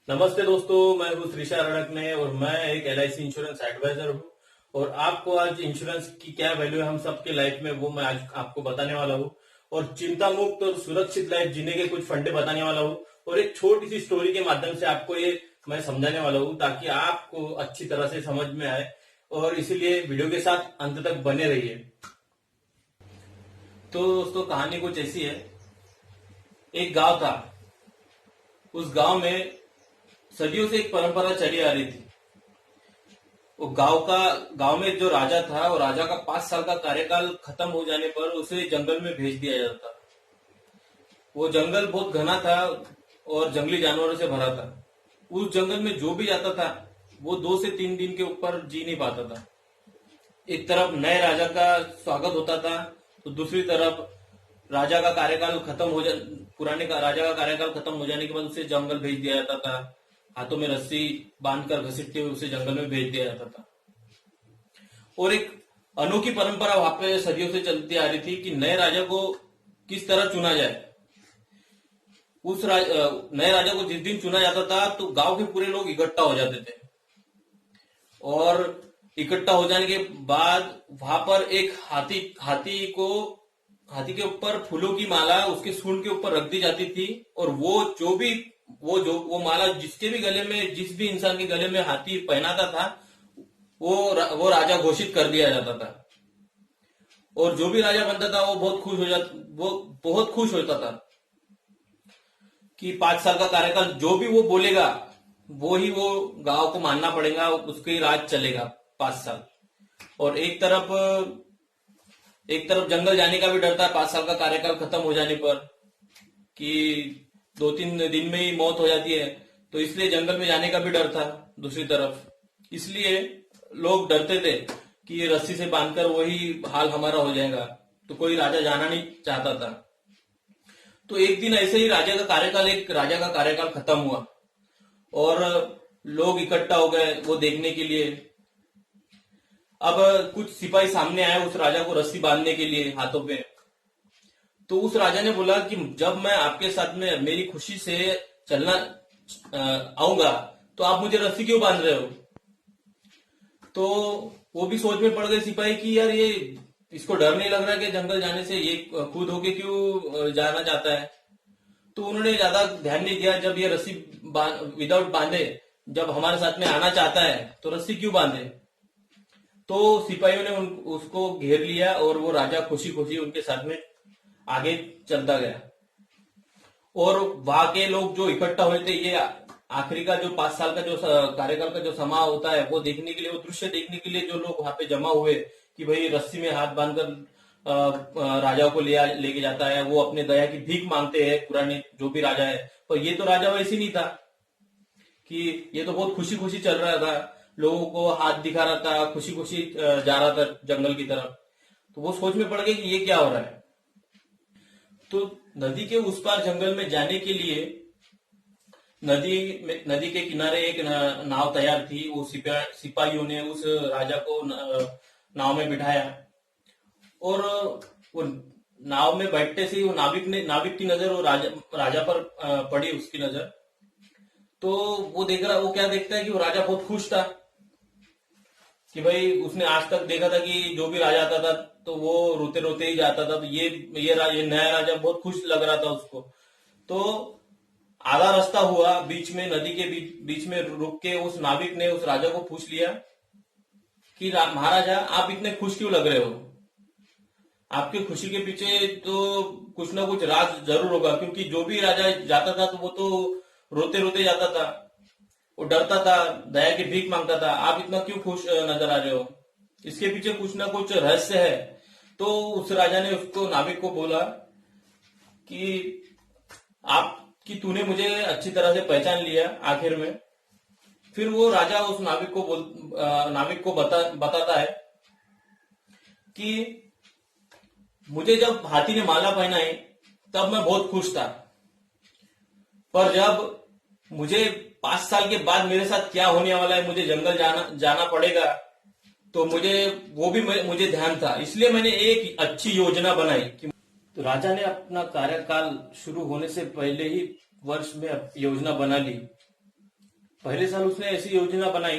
नमस्ते दोस्तों, मैं हूँ श्रीशा रड़कने और मैं एक LIC इंश्योरेंस एडवाइजर हूँ। और आपको आज इंश्योरेंस की क्या वैल्यू है हम सबके लाइफ में वो मैं आज आपको बताने वाला हूँ। और चिंता मुक्त और सुरक्षित लाइफ जीने के कुछ फंडे बताने वाला हूँ। और एक छोटी सी स्टोरी के माध्यम से आपको ये मैं समझाने वाला हूँ ताकि आपको अच्छी तरह से समझ में आए। और इसीलिए वीडियो के साथ अंत तक बने रहिए। तो दोस्तों, कहानी कुछ ऐसी है। एक गांव था। उस गांव में सदियों से एक परंपरा चली आ रही थी। वो गांव में जो राजा था, वो राजा का 5 साल का कार्यकाल खत्म हो जाने पर उसे जंगल में भेज दिया जाता। वो जंगल बहुत घना था और जंगली जानवरों से भरा था। उस जंगल में जो भी जाता था वो 2 से 3 दिन के ऊपर जी नहीं पाता था। एक तरफ नए राजा का स्वागत होता था, तो दूसरी तरफ राजा का कार्यकाल खत्म हो जा पुराने का राजा का कार्यकाल खत्म हो जाने के बाद उसे जंगल भेज दिया जाता था। हाथों में रस्सी बांधकर घसीटते हुए उसे जंगल में भेज दिया जाता था। और एक अनोखी परंपरा वहां पे सदियों से चलती आ रही थी कि नए राजा को किस तरह चुना जाए। नए राजा को जिस दिन चुना जाता था तो गांव के पूरे लोग इकट्ठा हो जाते थे। और इकट्ठा हो जाने के बाद वहां पर एक हाथी के ऊपर फूलों की माला उसके सूंड के ऊपर रख दी जाती थी। और वो माला जिस भी इंसान के गले में हाथी पहनाता था वो राजा घोषित कर दिया जाता था। और जो भी राजा बनता था वो बहुत खुश होता था कि 5 साल का कार्यकाल जो भी वो बोलेगा वो गांव को मानना पड़ेगा, उसके ही राज चलेगा 5 साल। और एक तरफ जंगल जाने का भी डर था 5 साल का कार्यकाल खत्म हो जाने पर, कि 2-3 दिन में ही मौत हो जाती है, तो इसलिए जंगल में जाने का भी डर था दूसरी तरफ। इसलिए लोग डरते थे कि रस्सी से बांधकर वही हाल हमारा हो जाएगा, तो कोई राजा जाना नहीं चाहता था। तो एक दिन ऐसे ही एक राजा का कार्यकाल खत्म हुआ और लोग इकट्ठा हो गए वो देखने के लिए। अब कुछ सिपाही सामने आए उस राजा को रस्सी बांधने के लिए हाथों पे। तो उस राजा ने बोला कि जब मैं आपके साथ में मेरी खुशी से चलना आऊंगा तो आप मुझे रस्सी क्यों बांध रहे हो। तो वो भी सोच में पड़ गए सिपाही कि यार ये इसको डर नहीं लग रहा कि जंगल जाने से, ये खुद होके क्यों जाना चाहता है। तो उन्होंने ज्यादा ध्यान नहीं दिया। जब ये रस्सी विदाउट बांधे जब हमारे साथ में आना चाहता है तो रस्सी क्यों बांधे। तो सिपाहियों ने उसको घेर लिया और वो राजा खुशी खुशी उनके साथ में आगे चलता गया। और वहां के लोग जो इकट्ठा हुए थे, ये आखिरी का जो 5 साल का जो कार्यकाल का जो समा होता है वो देखने के लिए, वो दृश्य देखने के लिए जो लोग वहां पे जमा हुए कि भाई रस्सी में हाथ बांधकर राजा को लेके जाता है, वो अपने दया की भीख मांगते हैं पुराने जो भी राजा है। पर ये तो राजा वैसे नहीं था कि ये तो बहुत खुशी खुशी चल रहा था, लोगों को हाथ दिखा रहा था, खुशी खुशी जा रहा था जंगल की तरफ। तो वो सोच में पड़ गए कि ये क्या हो रहा है। तो नदी के उस पार जंगल में जाने के लिए नदी के किनारे एक नाव तैयार थी। वो सिपाहियों ने उस राजा को नाव में बिठाया। और वो नाव में बैठते से ही वो नाविक की नजर वो राजा पर पड़ी, उसकी नजर। तो वो क्या देखता है कि वो राजा बहुत खुश था कि भाई उसने आज तक देखा था कि जो भी राजा आता था तो वो रोते रोते ही जाता था। तो ये नया राजा बहुत खुश लग रहा था उसको। तो आधा रास्ता हुआ, बीच में नदी के बीच में रुक के उस नाविक ने उस राजा को पूछ लिया कि महाराजा आप इतने खुश क्यों लग रहे हो। आपकी खुशी के पीछे तो कुछ ना कुछ राज जरूर होगा, क्योंकि जो भी राजा जाता था तो वो तो रोते रोते जाता था, वो डरता था, दया की भीख मांगता था। आप इतना क्यों खुश नजर आ रहे हो, इसके पीछे कुछ ना कुछ रहस्य है। तो उस राजा ने उसको नाविक को बोला कि तूने मुझे अच्छी तरह से पहचान लिया आखिर में। फिर वो राजा उस नाविक को बताता है कि मुझे जब हाथी ने माला पहनाई तब मैं बहुत खुश था, पर जब मुझे 5 साल के बाद मेरे साथ क्या होने वाला है, मुझे जंगल जाना पड़ेगा, तो मुझे ध्यान था, इसलिए मैंने एक अच्छी योजना बनाई कि तो राजा ने अपना कार्यकाल शुरू होने से पहले ही वर्ष में योजना बना ली पहले साल उसने ऐसी योजना बनाई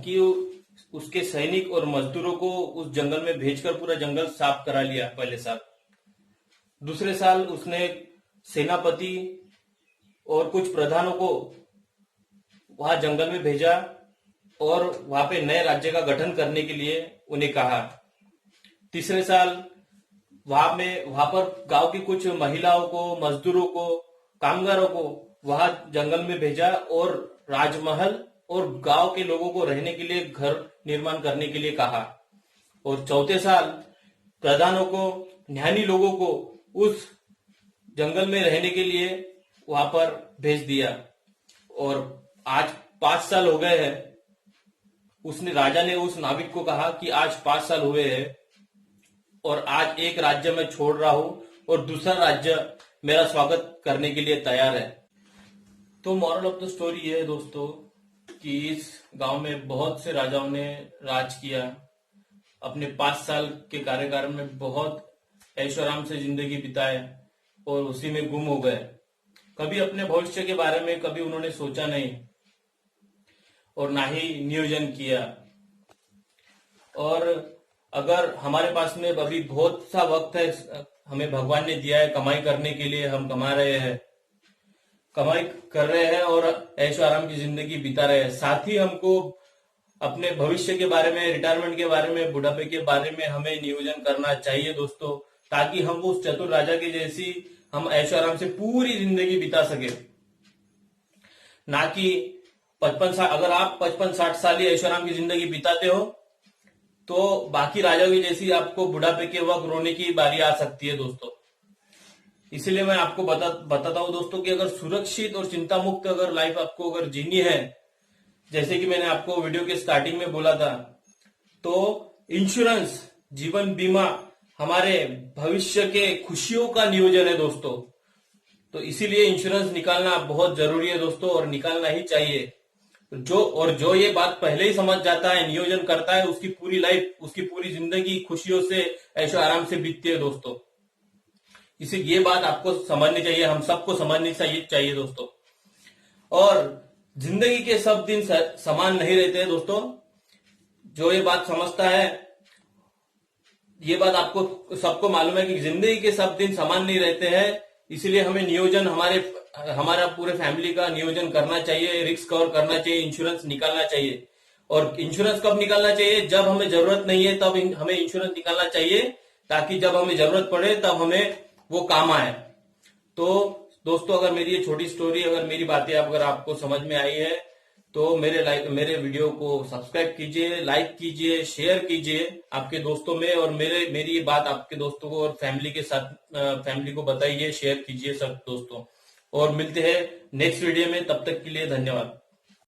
कि उसके सैनिक और मजदूरों को उस जंगल में भेजकर पूरा जंगल साफ करा लिया पहले साल। दूसरे साल उसने सेनापति और कुछ प्रधानों को वहां जंगल में भेजा और वहां पे नए राज्य का गठन करने के लिए उन्हें कहा। तीसरे साल वहां पर गांव की कुछ महिलाओं को, मजदूरों को, कामगारों को वहां जंगल में भेजा और राजमहल और गांव के लोगों को रहने के लिए घर निर्माण करने के लिए कहा। और चौथे साल प्रधानों को, ज्ञानी लोगों को उस जंगल में रहने के लिए वहां पर भेज दिया। और आज 5 साल हो गए हैं। उसने, राजा ने उस नाविक को कहा कि आज 5 साल हुए हैं और आज एक राज्य मैं छोड़ रहा हूं और दूसरा राज्य मेरा स्वागत करने के लिए तैयार है। तो मॉरल ऑफ द स्टोरी ये है दोस्तों कि इस गांव में बहुत से राजाओं ने राज किया। अपने 5 साल के कार्यकाल में बहुत ऐशो आराम से जिंदगी बिताए और उसी में गुम हो गए। कभी अपने भविष्य के बारे में कभी उन्होंने सोचा नहीं और ना ही नियोजन किया। और अगर हमारे पास में अभी बहुत सा वक्त है, हमें भगवान ने दिया है कमाई करने के लिए, हम कमा रहे हैं, कमाई कर रहे हैं और ऐशो आराम की जिंदगी बिता रहे हैं। साथ ही हमको अपने भविष्य के बारे में, रिटायरमेंट के बारे में, बुढ़ापे के बारे में हमें नियोजन करना चाहिए दोस्तों, ताकि हम उस चतुर राजा की जैसी हम ऐशो आराम से पूरी जिंदगी बिता सके। ना कि 55 साल, अगर आप 55-60 साल ही ऐशो आराम की जिंदगी बिताते हो तो बाकी राजाओं की जैसी आपको बुढ़ापे के वक्त रोने की बारी आ सकती है दोस्तों। इसीलिए मैं आपको बताता हूं दोस्तों कि अगर सुरक्षित और चिंता मुक्त अगर लाइफ आपको अगर जीनी है, जैसे कि मैंने आपको वीडियो के स्टार्टिंग में बोला था, तो इंश्योरेंस, जीवन बीमा हमारे भविष्य के खुशियों का नियोजन है दोस्तों। तो इसीलिए इंश्योरेंस निकालना बहुत जरूरी है दोस्तों और निकालना ही चाहिए। जो ये बात पहले ही समझ जाता है, नियोजन करता है, उसकी पूरी लाइफ, उसकी पूरी जिंदगी खुशियों से, ऐशो आराम से बीतती है दोस्तों। इसे ये बात आपको समझनी चाहिए, हम सबको समझनी चाहिए दोस्तों। और जिंदगी के सब दिन समान नहीं रहते हैं दोस्तों। जो ये बात समझता है, ये बात आपको सबको मालूम है कि जिंदगी के सब दिन समान नहीं रहते हैं। इसलिए हमें नियोजन, हमारा पूरे फैमिली का नियोजन करना चाहिए, रिस्क कवर करना चाहिए, इंश्योरेंस निकालना चाहिए। और इंश्योरेंस कब निकालना चाहिए? जब हमें जरूरत नहीं है तब हमें इंश्योरेंस निकालना चाहिए, ताकि जब हमें जरूरत पड़े तब हमें वो काम आए। तो दोस्तों, अगर मेरी ये छोटी स्टोरी, अगर मेरी बातें अगर आपको समझ में आई है तो मेरे वीडियो को सब्सक्राइब कीजिए, लाइक कीजिए, शेयर कीजिए आपके दोस्तों में, और मेरी ये बात आपके दोस्तों को और फैमिली के साथ, फैमिली को बताइए, शेयर कीजिए सब दोस्तों। और मिलते हैं नेक्स्ट वीडियो में, तब तक के लिए धन्यवाद।